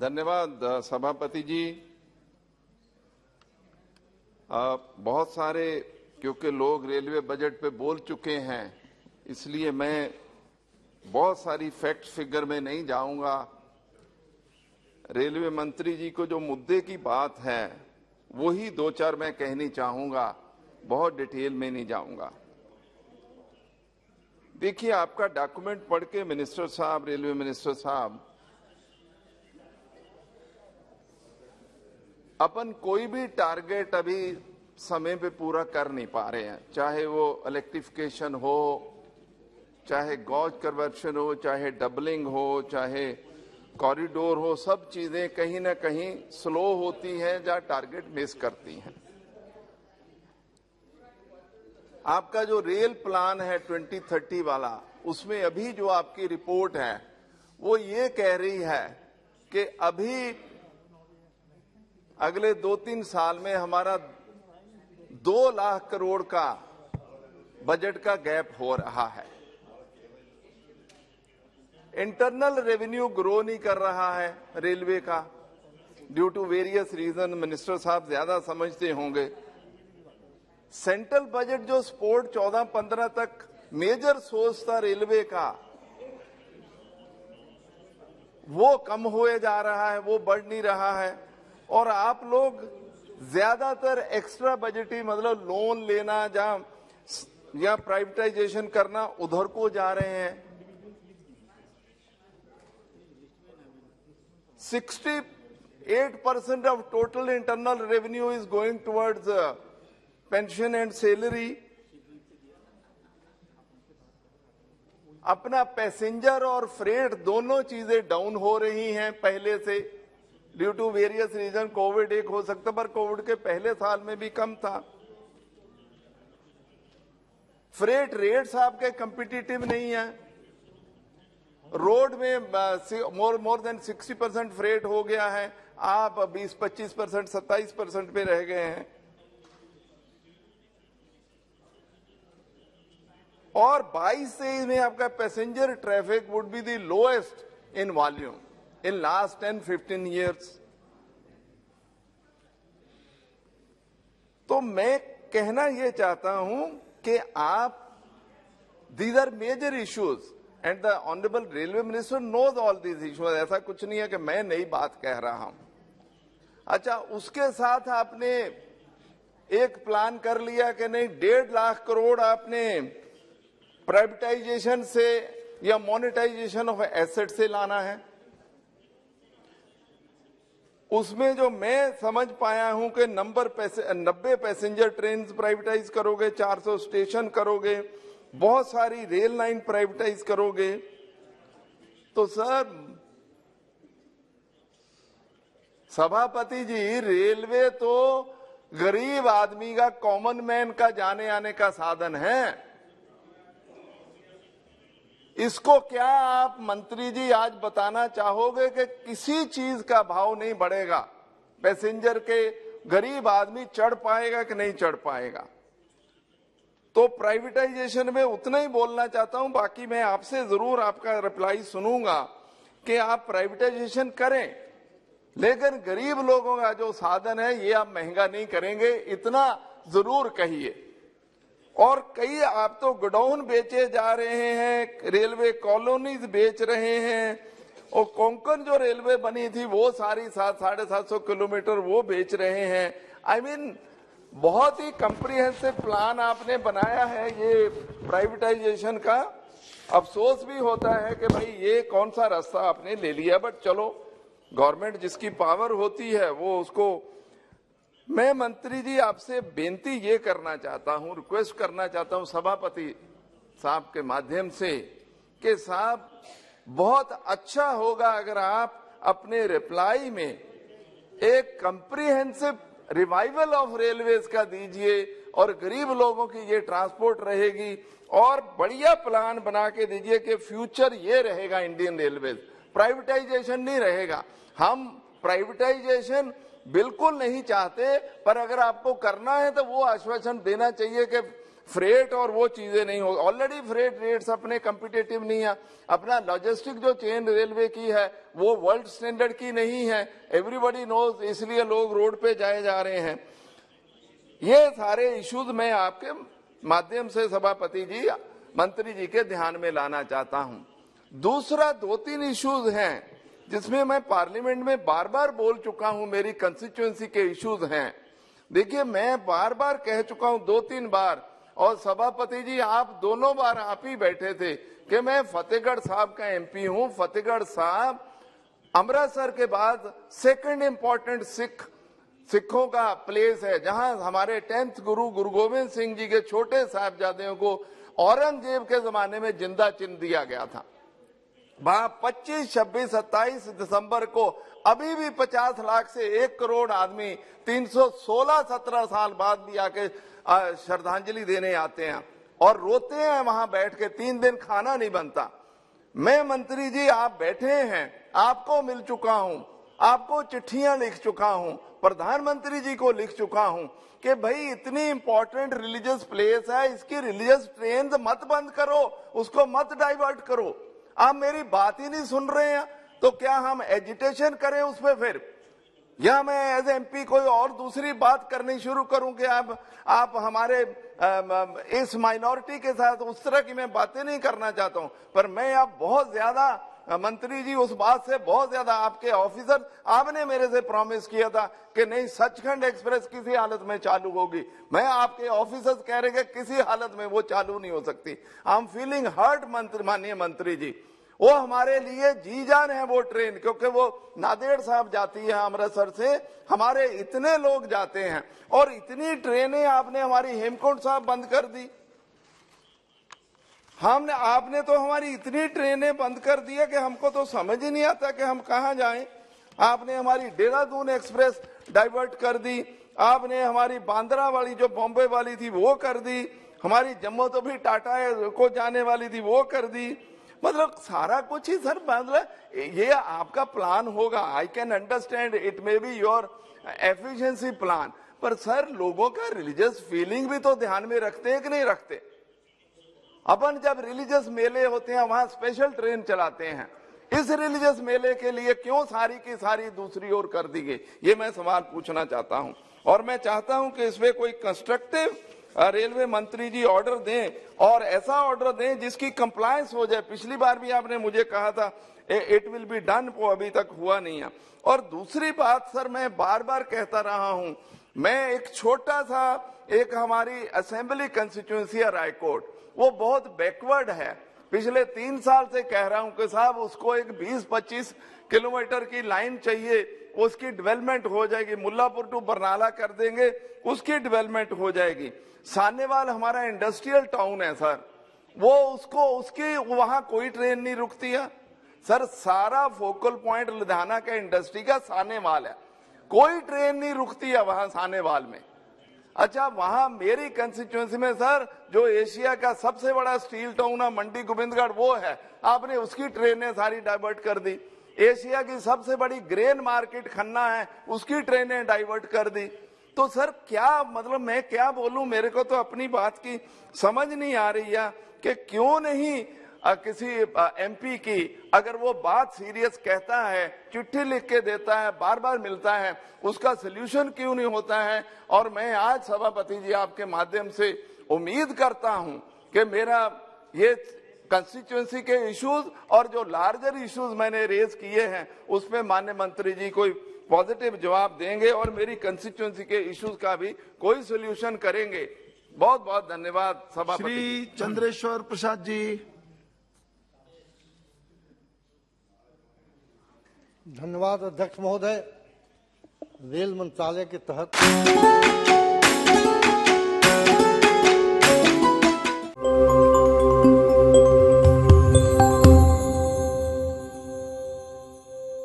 धन्यवाद सभापति जी। बहुत सारे क्योंकि लोग रेलवे बजट पे बोल चुके हैं, इसलिए मैं बहुत सारी फैक्ट फिगर में नहीं जाऊंगा। रेलवे मंत्री जी को जो मुद्दे की बात है वही दो चार मैं कहनी चाहूंगा, बहुत डिटेल में नहीं जाऊंगा। देखिए, आपका डॉक्यूमेंट पढ़ के मिनिस्टर साहब, रेलवे मिनिस्टर साहब, अपन कोई भी टारगेट अभी समय पे पूरा कर नहीं पा रहे हैं, चाहे वो इलेक्ट्रिफिकेशन हो, चाहे गॉज कन्वर्शन हो, चाहे डबलिंग हो, चाहे कॉरिडोर हो, सब चीजें कहीं ना कहीं स्लो होती हैं जहां टारगेट मिस करती हैं। आपका जो रेल प्लान है 2030 वाला, उसमें अभी जो आपकी रिपोर्ट है वो ये कह रही है कि अभी अगले 2-3 साल में हमारा 2 लाख करोड़ का बजट का गैप हो रहा है। इंटरनल रेवेन्यू ग्रो नहीं कर रहा है रेलवे का, due to various reason. Minister साहब ज्यादा समझते होंगे। सेंट्रल बजट जो स्पोर्ट 14-15 तक मेजर सोर्स था रेलवे का, वो कम हुए जा रहा है, वो बढ़ नहीं रहा है। और आप लोग ज्यादातर एक्स्ट्रा बजटी मतलब लोन लेना या प्राइवेटाइजेशन करना, उधर को जा रहे हैं। 68% of total internal revenue is going towards pension and salary. अपना पैसेंजर और फ्रेट दोनों चीजें डाउन हो रही हैं पहले से, due to various reason. Covid एक हो सकता, पर कोविड के पहले साल में भी कम था। फ्रेट रेट्स आपके कंपिटिटिव नहीं है। रोड में मोर देन 60% फ्रेट हो गया है, आप 20-25%, 27% पे रह गए हैं। और 22-23 में आपका passenger traffic would be the lowest in volume in last 10-15 years। तो मैं कहना यह चाहता हूं कि आप, these are major issues and the honourable railway minister knows all these issues. ऐसा कुछ नहीं है कि मैं नई बात कह रहा हूं। अच्छा, उसके साथ आपने एक प्लान कर लिया कि नहीं 1.5 लाख करोड़ आपने प्राइवेटाइजेशन से या मोनेटाइजेशन ऑफ एसेट से लाना है। उसमें जो मैं समझ पाया हूं कि 90 पैसेंजर ट्रेन प्राइवेटाइज करोगे, 400 स्टेशन करोगे, बहुत सारी रेल लाइन प्राइवेटाइज करोगे। तो सर सभापति जी, रेलवे तो गरीब आदमी का, कॉमन मैन का जाने आने का साधन है। इसको क्या आप मंत्री जी आज बताना चाहोगे कि किसी चीज का भाव नहीं बढ़ेगा? पैसेंजर के गरीब आदमी चढ़ पाएगा कि नहीं चढ़ पाएगा? तो प्राइवेटाइजेशन में उतना ही बोलना चाहता हूं। बाकी मैं आपसे जरूर आपका रिप्लाई सुनूंगा कि आप प्राइवेटाइजेशन करें, लेकिन गरीब लोगों का जो साधन है ये आप महंगा नहीं करेंगे, इतना जरूर कहिए। और कई आप तो गोडाउन बेचे जा रहे हैं, रेलवे कॉलोनीज बेच रहे हैं, और कोंकण जो रेलवे बनी थी वो सारी 750 किलोमीटर वो बेच रहे हैं। आई मीन बहुत ही कम्प्रिहेंसिव प्लान आपने बनाया है ये प्राइवेटाइजेशन का। अफसोस भी होता है कि भाई ये कौन सा रास्ता आपने ले लिया, बट चलो, गवर्नमेंट जिसकी पावर होती है वो उसको। मैं मंत्री जी आपसे बेनती ये करना चाहता हूं, रिक्वेस्ट करना चाहता हूं सभापति साहब के माध्यम से कि साहब बहुत अच्छा होगा अगर आप अपने रिप्लाई में एक कम्प्रिहेंसिव रिवाइवल ऑफ रेलवेज का दीजिए, और गरीब लोगों की ये ट्रांसपोर्ट रहेगी, और बढ़िया प्लान बना के दीजिए कि फ्यूचर ये रहेगा इंडियन रेलवेज, प्राइवेटाइजेशन नहीं रहेगा। हम प्राइवेटाइजेशन बिल्कुल नहीं चाहते, पर अगर आपको करना है तो वो आश्वासन देना चाहिए कि फ्रेट और वो चीजें नहीं हो, ऑलरेडी फ्रेट रेट्स अपने कंपिटेटिव नहीं है, अपना लॉजिस्टिक जो चेन रेलवे की है वो वर्ल्ड स्टैंडर्ड की नहीं है, एवरीबॉडी नोज, इसलिए लोग रोड पे जाए जा रहे हैं। ये सारे इश्यूज मैं आपके माध्यम से सभापति जी, मंत्री जी के ध्यान में लाना चाहता हूं। दूसरा 2-3 इश्यूज हैं जिसमें मैं पार्लियामेंट में बार बार बोल चुका हूं, मेरी कंस्टिट्यूएंसी के इश्यूज हैं। देखिए, मैं बार बार कह चुका हूं 2-3 बार, और सभापति जी आप दोनों बार आप ही बैठे थे कि मैं फतेहगढ़ साहब का एमपी हूं। फतेहगढ़ साहब अमृतसर के बाद सेकंड इंपॉर्टेंट सिखों का प्लेस है, जहां हमारे 10th गुरु गुरु गोविंद सिंह जी के छोटे साहिबजादों को औरंगजेब के जमाने में जिंदा चिन्ह दिया गया था। वहां 25, 26, 27 दिसंबर को अभी भी 50 लाख से 1 करोड़ आदमी 316-17 साल बाद भी आके श्रद्धांजलि देने आते हैं और रोते हैं वहां बैठ के, 3 दिन खाना नहीं बनता। मैं मंत्री जी, आप बैठे हैं, आपको मिल चुका हूं, आपको चिट्ठियां लिख चुका हूं, प्रधानमंत्री जी को लिख चुका हूं कि भाई इतनी इंपॉर्टेंट रिलीजियस प्लेस है, इसकी रिलीजियस ट्रेन मत बंद करो, उसको मत डाइवर्ट करो। आप मेरी बात ही नहीं सुन रहे हैं, तो क्या हम एजिटेशन करें उस पर फिर, या मैं एज एमपी कोई और दूसरी बात करनी शुरू करूं कि आप हमारे इस माइनॉरिटी के साथ, उस तरह की मैं बातें नहीं करना चाहता हूं। पर मैं आप बहुत ज्यादा मंत्री जी, उस बात से बहुत ज्यादा आपके ऑफिसर, आपने मेरे से प्रॉमिस किया था कि नहीं सचखंड एक्सप्रेस किसी हालत में चालू होगी। मैं आपके ऑफिसर्स कह रहे कि किसी हालत में वो चालू नहीं हो सकती। आई एम फीलिंग हर्ट माननीय मंत्री जी, वो हमारे लिए जी जान है वो ट्रेन, क्योंकि वो नांदेड़ साहब जाती है अमृतसर से, हमारे इतने लोग जाते हैं, और इतनी ट्रेनें आपने हमारी हेमकुंड साहब बंद कर दी। आपने तो हमारी इतनी ट्रेनें बंद कर दी है कि हमको तो समझ ही नहीं आता कि हम कहां जाएं। आपने हमारी देहरादून एक्सप्रेस डाइवर्ट कर दी, आपने हमारी बांद्रा वाली जो बॉम्बे वाली थी वो कर दी, हमारी जम्मू तो भी टाटा को जाने वाली थी वो कर दी। मतलब सारा कुछ ही सर, मतलब ये आपका प्लान होगा, I can understand, it may be your efficiency plan, पर सर लोगों का रिलीजियस फीलिंग भी तो ध्यान में रखते हैं कि नहीं रखते? अपन जब रिलीजियस मेले होते हैं वहां स्पेशल ट्रेन चलाते हैं, इस रिलीजियस मेले के लिए क्यों सारी की सारी दूसरी ओर कर दी गई? ये मैं सवाल पूछना चाहता हूं, और मैं चाहता हूं कि इसमें कोई कंस्ट्रक्टिव रेलवे मंत्री जी ऑर्डर दें, और ऐसा ऑर्डर दें जिसकी कंप्लायंस हो जाए। पिछली बार भी आपने मुझे कहा था इट विल बी डन, वो अभी तक हुआ नहीं है। और दूसरी बात सर, मैं बार बार कहता रहा हूं, मैं एक छोटा सा, एक हमारी असेंबली कंस्टिट्यूएंसी है रायकोट, वो बहुत बैकवर्ड है। पिछले 3 साल से कह रहा हूं कि साहब उसको एक 20-25 किलोमीटर की लाइन चाहिए, उसकी डेवलपमेंट हो जाएगी, मुल्लापुर टू बरनाला कर देंगे, उसकी डेवलपमेंट हो जाएगी। सानेवाल हमारा इंडस्ट्रियल टाउन है सर, वो उसकी वहां कोई ट्रेन नहीं रुकती है सर। सारा फोकल पॉइंट लुधियाना का इंडस्ट्री का सानेवाल है, कोई ट्रेन नहीं रुकती है वहां सानेवाल में। अच्छा, वहां मेरी कंस्टिट्यूएंसी में सर जो एशिया का सबसे बड़ा स्टील टाउन है मंडी गोविंदगढ़, वो है, आपने उसकी ट्रेनें सारी डाइवर्ट कर दी। एशिया की सबसे बड़ी ग्रेन मार्केट खन्ना है, उसकी ट्रेनें डाइवर्ट कर दी। तो सर क्या मतलब, मैं क्या बोलूं, मेरे को तो अपनी बात की समझ नहीं आ रही है कि क्यों नहीं किसी एमपी की, अगर वो बात सीरियस कहता है, चिट्ठी लिख के देता है, बार बार मिलता है, उसका सोल्यूशन क्यों नहीं होता है? और मैं आज सभापति जी आपके माध्यम से उम्मीद करता हूं कि मेरा ये कंस्टिट्यूएंसी के इश्यूज और जो लार्जर इश्यूज मैंने रेज किए हैं उसमें माननीय मंत्री जी कोई पॉजिटिव जवाब देंगे और मेरी कंस्टिट्यूएंसी के इश्यूज का भी कोई सोल्यूशन करेंगे। बहुत बहुत धन्यवाद सभापति। श्री चंद्रेश्वर प्रसाद जी। धन्यवाद अध्यक्ष महोदय। रेल मंत्रालय के तहत